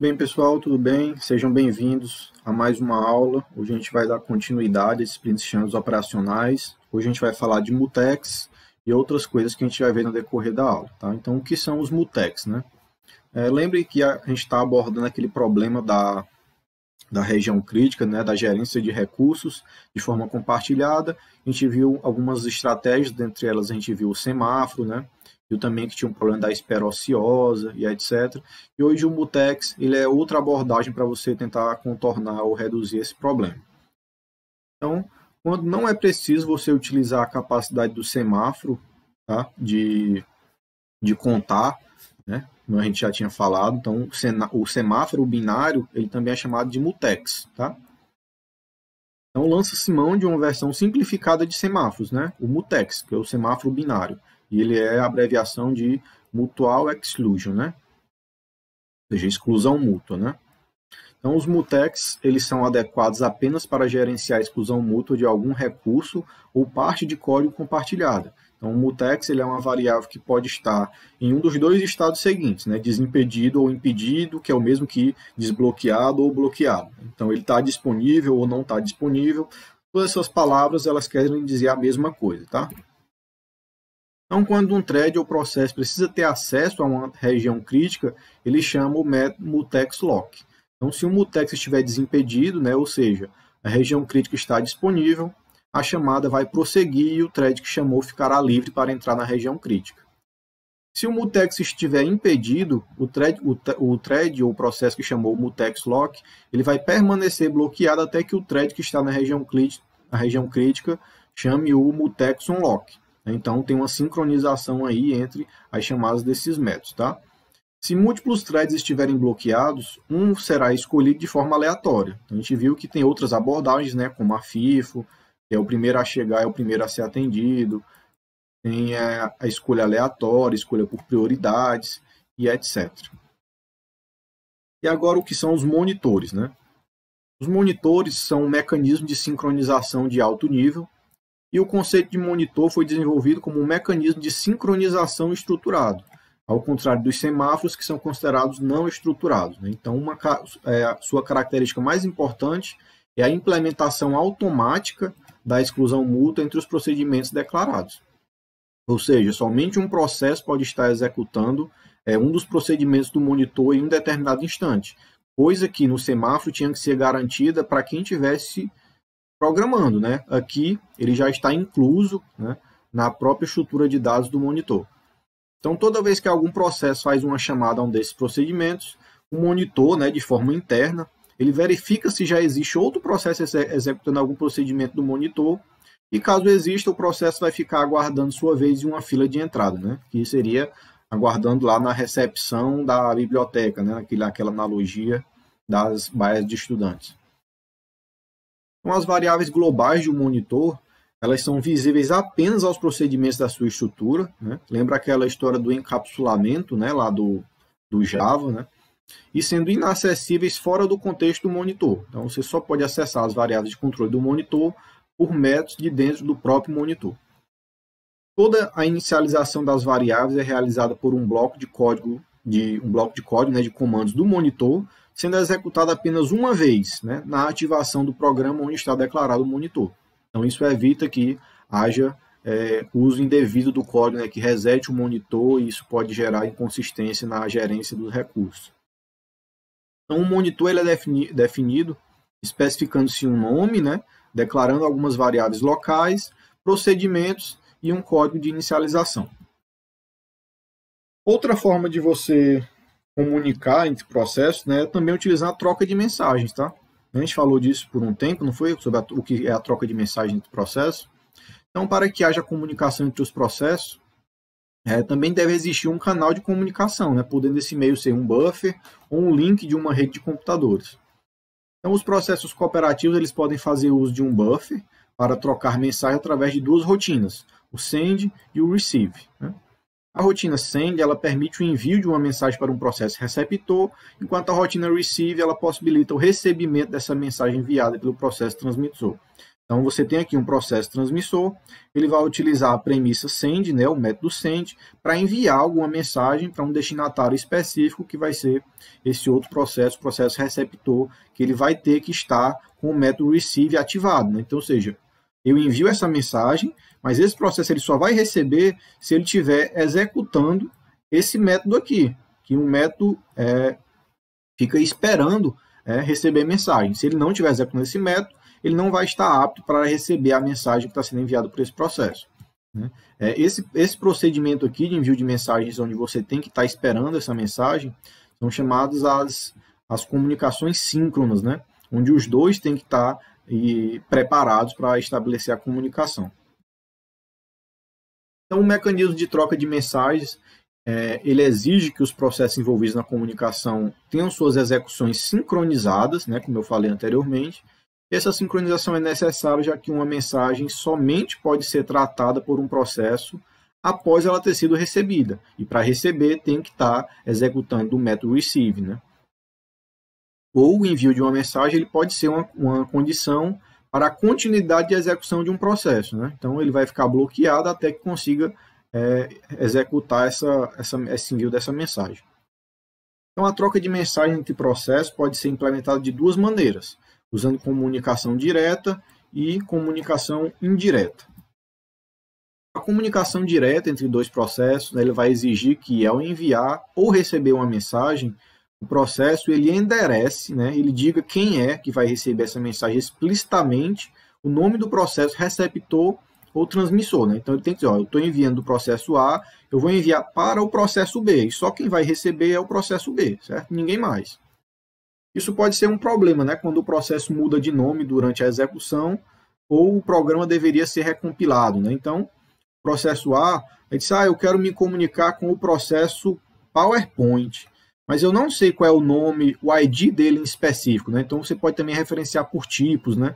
Bem, pessoal, tudo bem? Sejam bem-vindos a mais uma aula. Hoje a gente vai dar continuidade a esses princípios operacionais. Hoje a gente vai falar de mutex e outras coisas que a gente vai ver no decorrer da aula, tá? Então, o que são os mutex, né? Lembre que a gente está abordando aquele problema da região crítica, né, da gerência de recursos de forma compartilhada. A gente viu algumas estratégias, dentre elas a gente viu o semáforo, né? Viu também que tinha um problema da espera ociosa e etc. E hoje o mutex ele é outra abordagem para você tentar contornar ou reduzir esse problema. Então, quando não é preciso você utilizar a capacidade do semáforo, tá, de contar, né, como a gente já tinha falado, então o semáforo binário ele também é chamado de mutex, tá? Então lança-se mão de uma versão simplificada de semáforos, né? O mutex, que é o semáforo binário, e ele é a abreviação de mutual exclusion, né? Ou seja, exclusão mútua, né? Então os mutex eles são adequados apenas para gerenciar a exclusão mútua de algum recurso ou parte de código compartilhada. Então, o mutex ele é uma variável que pode estar em um dos dois estados seguintes, né? Desimpedido ou impedido, que é o mesmo que desbloqueado ou bloqueado. Então, ele está disponível ou não está disponível. Todas essas palavras elas querem dizer a mesma coisa, tá? Então, quando um thread ou processo precisa ter acesso a uma região crítica, ele chama o método mutex lock. Então, se o mutex estiver desimpedido, né? Ou seja, a região crítica está disponível, a chamada vai prosseguir e o thread que chamou ficará livre para entrar na região crítica. Se o mutex estiver impedido, o thread ou o processo que chamou o mutex lock, ele vai permanecer bloqueado até que o thread que está na região crítica chame o mutex unlock. Então tem uma sincronização aí entre as chamadas desses métodos, tá? Se múltiplos threads estiverem bloqueados, um será escolhido de forma aleatória. Então, a gente viu que tem outras abordagens, né, como a FIFO, que é o primeiro a chegar, é o primeiro a ser atendido. Tem a escolha aleatória, escolha por prioridades e etc. E agora o que são os monitores, né? Os monitores são um mecanismo de sincronização de alto nível e o conceito de monitor foi desenvolvido como um mecanismo de sincronização estruturado, ao contrário dos semáforos que são considerados não estruturados, né? Então, a sua característica mais importante é a implementação automática da exclusão mútua entre os procedimentos declarados. Ou seja, somente um processo pode estar executando um dos procedimentos do monitor em um determinado instante, coisa que no semáforo tinha que ser garantida para quem estivesse programando, né? Aqui ele já está incluso, né, na própria estrutura de dados do monitor. Então, toda vez que algum processo faz uma chamada a um desses procedimentos, o monitor, né, de forma interna, ele verifica se já existe outro processo executando algum procedimento do monitor, e caso exista, o processo vai ficar aguardando sua vez em uma fila de entrada, né? Que seria aguardando lá na recepção da biblioteca, né? Aquela analogia das baias de estudantes. Então, as variáveis globais de um monitor, elas são visíveis apenas aos procedimentos da sua estrutura, né? Lembra aquela história do encapsulamento, né? Lá do Java, né? E sendo inacessíveis fora do contexto do monitor. Então, você só pode acessar as variáveis de controle do monitor por métodos de dentro do próprio monitor. Toda a inicialização das variáveis é realizada por um bloco de código, né, de comandos do monitor, sendo executado apenas uma vez, né, na ativação do programa onde está declarado o monitor. Então, isso evita que haja uso indevido do código, né, que resete o monitor, e isso pode gerar inconsistência na gerência dos recursos. Então, o monitor ele é definido especificando-se um nome, né, declarando algumas variáveis locais, procedimentos e um código de inicialização. Outra forma de você comunicar entre processos, né, é também utilizar a troca de mensagens, tá? A gente falou disso por um tempo, não foi? Sobre o que é a troca de mensagens entre processos. Então, para que haja comunicação entre os processos, também deve existir um canal de comunicação, né, podendo esse meio ser um buffer ou um link de uma rede de computadores. Então, os processos cooperativos eles podem fazer uso de um buffer para trocar mensagem através de duas rotinas, o send e o receive, né? A rotina send ela permite o envio de uma mensagem para um processo receptor, enquanto a rotina receive ela possibilita o recebimento dessa mensagem enviada pelo processo transmissor. Então, você tem aqui um processo transmissor, ele vai utilizar a premissa send, né, o método send, para enviar alguma mensagem para um destinatário específico, que vai ser esse outro processo, o processo receptor, que ele vai ter que estar com o método receive ativado, né? Então, ou seja, eu envio essa mensagem, mas esse processo ele só vai receber se ele estiver executando esse método aqui, que um método fica esperando receber mensagem. Se ele não estiver executando esse método, ele não vai estar apto para receber a mensagem que está sendo enviada por esse processo. Esse procedimento aqui de envio de mensagens, onde você tem que estar esperando essa mensagem, são chamadas as comunicações síncronas, né? Onde os dois têm que estar preparados para estabelecer a comunicação. Então, o mecanismo de troca de mensagens, ele exige que os processos envolvidos na comunicação tenham suas execuções sincronizadas, né, como eu falei anteriormente. Essa sincronização é necessária, já que uma mensagem somente pode ser tratada por um processo após ela ter sido recebida. E para receber, tem que estar executando o método receive, né? Ou o envio de uma mensagem ele pode ser uma condição para a continuidade de execução de um processo, né? Então, ele vai ficar bloqueado até que consiga executar esse envio dessa mensagem. Então, a troca de mensagem entre processos pode ser implementada de duas maneiras, usando comunicação direta e comunicação indireta. A comunicação direta entre dois processos, né, ele vai exigir que, ao enviar ou receber uma mensagem, o processo ele enderece, né, ele diga quem é que vai receber essa mensagem explicitamente, o nome do processo receptor ou transmissor. Né? Então, ele tem que dizer, eu estou enviando do processo A, eu vou enviar para o processo B, e só quem vai receber é o processo B, certo? Ninguém mais. Isso pode ser um problema, né? Quando o processo muda de nome durante a execução ou o programa deveria ser recompilado. Né? Então, o processo A, ele diz, eu quero me comunicar com o processo PowerPoint, mas eu não sei qual é o nome, o ID dele em específico. Né? Então, você pode também referenciar por tipos, né?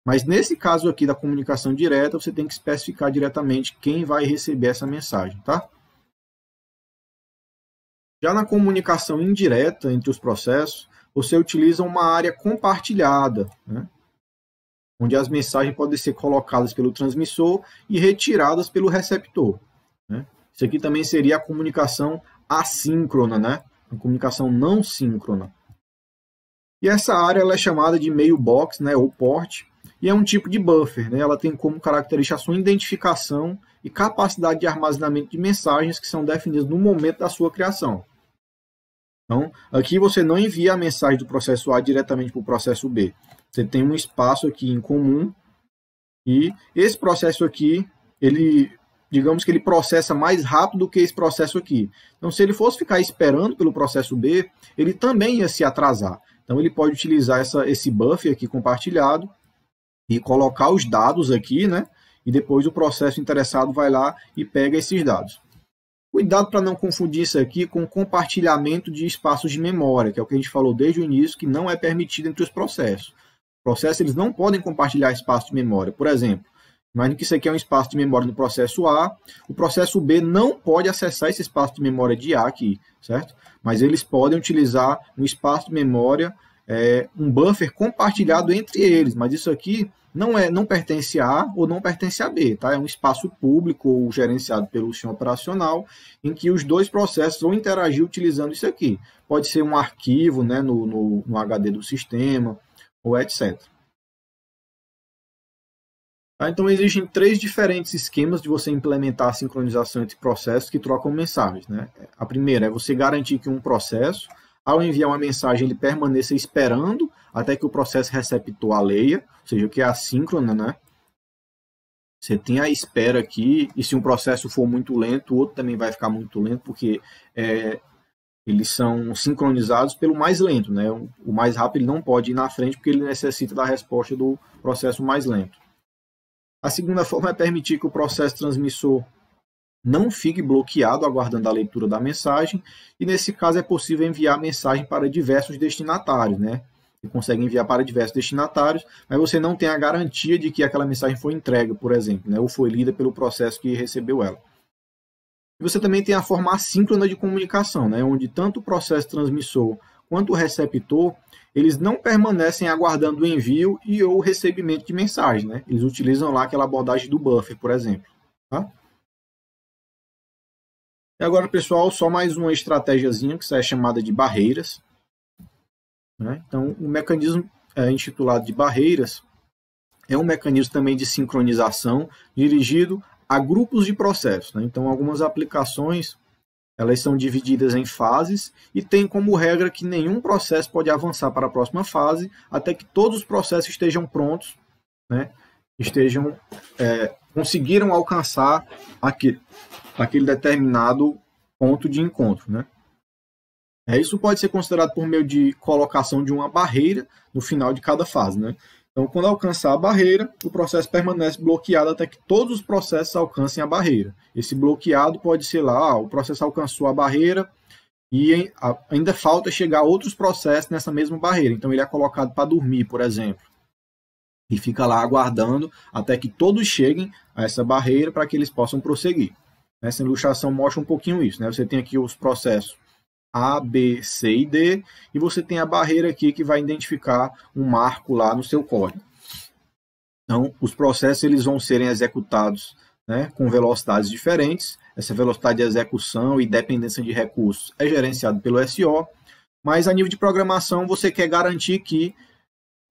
Mas nesse caso aqui da comunicação direta, você tem que especificar diretamente quem vai receber essa mensagem, tá? Já na comunicação indireta entre os processos, você utiliza uma área compartilhada, né? Onde as mensagens podem ser colocadas pelo transmissor e retiradas pelo receptor. Né? Isso aqui também seria a comunicação assíncrona, né? A comunicação não síncrona. E essa área ela é chamada de mailbox, né, ou port, e é um tipo de buffer. Né? Ela tem como característica a sua identificação e capacidade de armazenamento de mensagens que são definidas no momento da sua criação. Então, aqui você não envia a mensagem do processo A diretamente para o processo B. Você tem um espaço aqui em comum e esse processo aqui, digamos que ele processa mais rápido do que esse processo aqui. Então, se ele fosse ficar esperando pelo processo B, ele também ia se atrasar. Então, ele pode utilizar esse buffer aqui compartilhado e colocar os dados aqui, né? E depois o processo interessado vai lá e pega esses dados. Cuidado para não confundir isso aqui com compartilhamento de espaços de memória, que é o que a gente falou desde o início, que não é permitido entre os processos. Os processos eles não podem compartilhar espaço de memória. Por exemplo, imagine que isso aqui é um espaço de memória no processo A, o processo B não pode acessar esse espaço de memória de A aqui, certo? Mas eles podem utilizar um espaço de memória, um buffer compartilhado entre eles, mas isso aqui não pertence a A ou não pertence a B, tá? É um espaço público ou gerenciado pelo sistema operacional em que os dois processos vão interagir utilizando isso aqui. Pode ser um arquivo, né, no HD do sistema, ou etc. Tá? Então, existem 3 diferentes esquemas de você implementar a sincronização entre processos que trocam mensagens. Né? A primeira é você garantir que um processo, ao enviar uma mensagem, ele permaneça esperando até que o processo receptor a leia, ou seja, o que é assíncrona, né? Você tem a espera aqui, e se um processo for muito lento, o outro também vai ficar muito lento, porque eles são sincronizados pelo mais lento, né? O mais rápido ele não pode ir na frente, porque ele necessita da resposta do processo mais lento. A segunda forma é permitir que o processo transmissor não fique bloqueado aguardando a leitura da mensagem, e nesse caso é possível enviar a mensagem para diversos destinatários, né? Você consegue enviar para diversos destinatários, mas você não tem a garantia de que aquela mensagem foi entregue, por exemplo, né? Ou foi lida pelo processo que recebeu ela. E você também tem a forma assíncrona de comunicação, né? Onde tanto o processo transmissor quanto o receptor, eles não permanecem aguardando o envio e ou o recebimento de mensagem, né? Eles utilizam lá aquela abordagem do buffer, por exemplo. Tá? E agora, pessoal, só mais uma estratégiazinha que é chamada de barreiras. Né? Então, o mecanismo intitulado de barreiras é um mecanismo também de sincronização dirigido a grupos de processos. Né? Então, algumas aplicações elas são divididas em fases e tem como regra que nenhum processo pode avançar para a próxima fase até que todos os processos estejam prontos, né? Conseguiram alcançar aquele determinado ponto de encontro. Né? Isso pode ser considerado por meio de colocação de uma barreira no final de cada fase. Né? Então, quando alcançar a barreira, o processo permanece bloqueado até que todos os processos alcancem a barreira. Esse bloqueado pode ser lá, o processo alcançou a barreira e ainda falta chegar a outros processos nessa mesma barreira. Então, ele é colocado para dormir, por exemplo. E fica lá aguardando até que todos cheguem a essa barreira para que eles possam prosseguir. Essa ilustração mostra um pouquinho isso. Né? Você tem aqui os processos A, B, C e D, e você tem a barreira aqui que vai identificar um marco lá no seu código. Então, os processos eles vão serem executados, né, com velocidades diferentes. Essa velocidade de execução e dependência de recursos é gerenciado pelo SO, mas a nível de programação você quer garantir que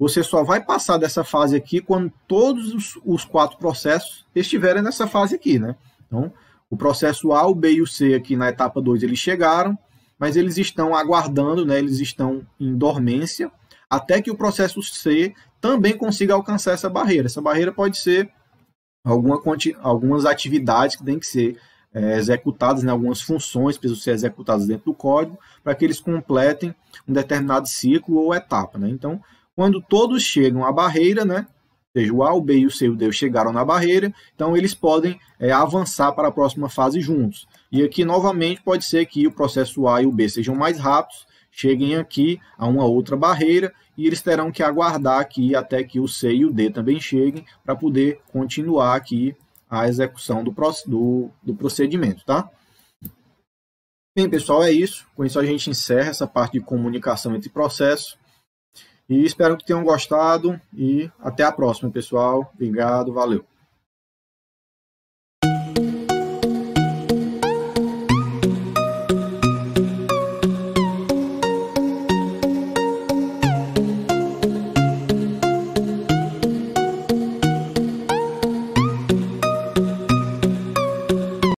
você só vai passar dessa fase aqui quando todos os 4 processos estiverem nessa fase aqui. Né? Então, o processo A, o B e o C aqui na etapa 2 eles chegaram, mas eles estão aguardando, né, eles estão em dormência, até que o processo C também consiga alcançar essa barreira. Essa barreira pode ser algumas atividades que têm que ser executadas, né, algumas funções precisam ser executadas dentro do código para que eles completem um determinado ciclo ou etapa. Né? Então, quando todos chegam à barreira, né, ou seja, o A, o B, o C e o D chegaram na barreira, então eles podem avançar para a próxima fase juntos. E aqui, novamente, pode ser que o processo A e o B sejam mais rápidos, cheguem aqui a uma outra barreira e eles terão que aguardar aqui até que o C e o D também cheguem para poder continuar aqui a execução do procedimento. Tá? Bem, pessoal, é isso. Com isso a gente encerra essa parte de comunicação entre processos. E espero que tenham gostado e até a próxima, pessoal. Obrigado, valeu.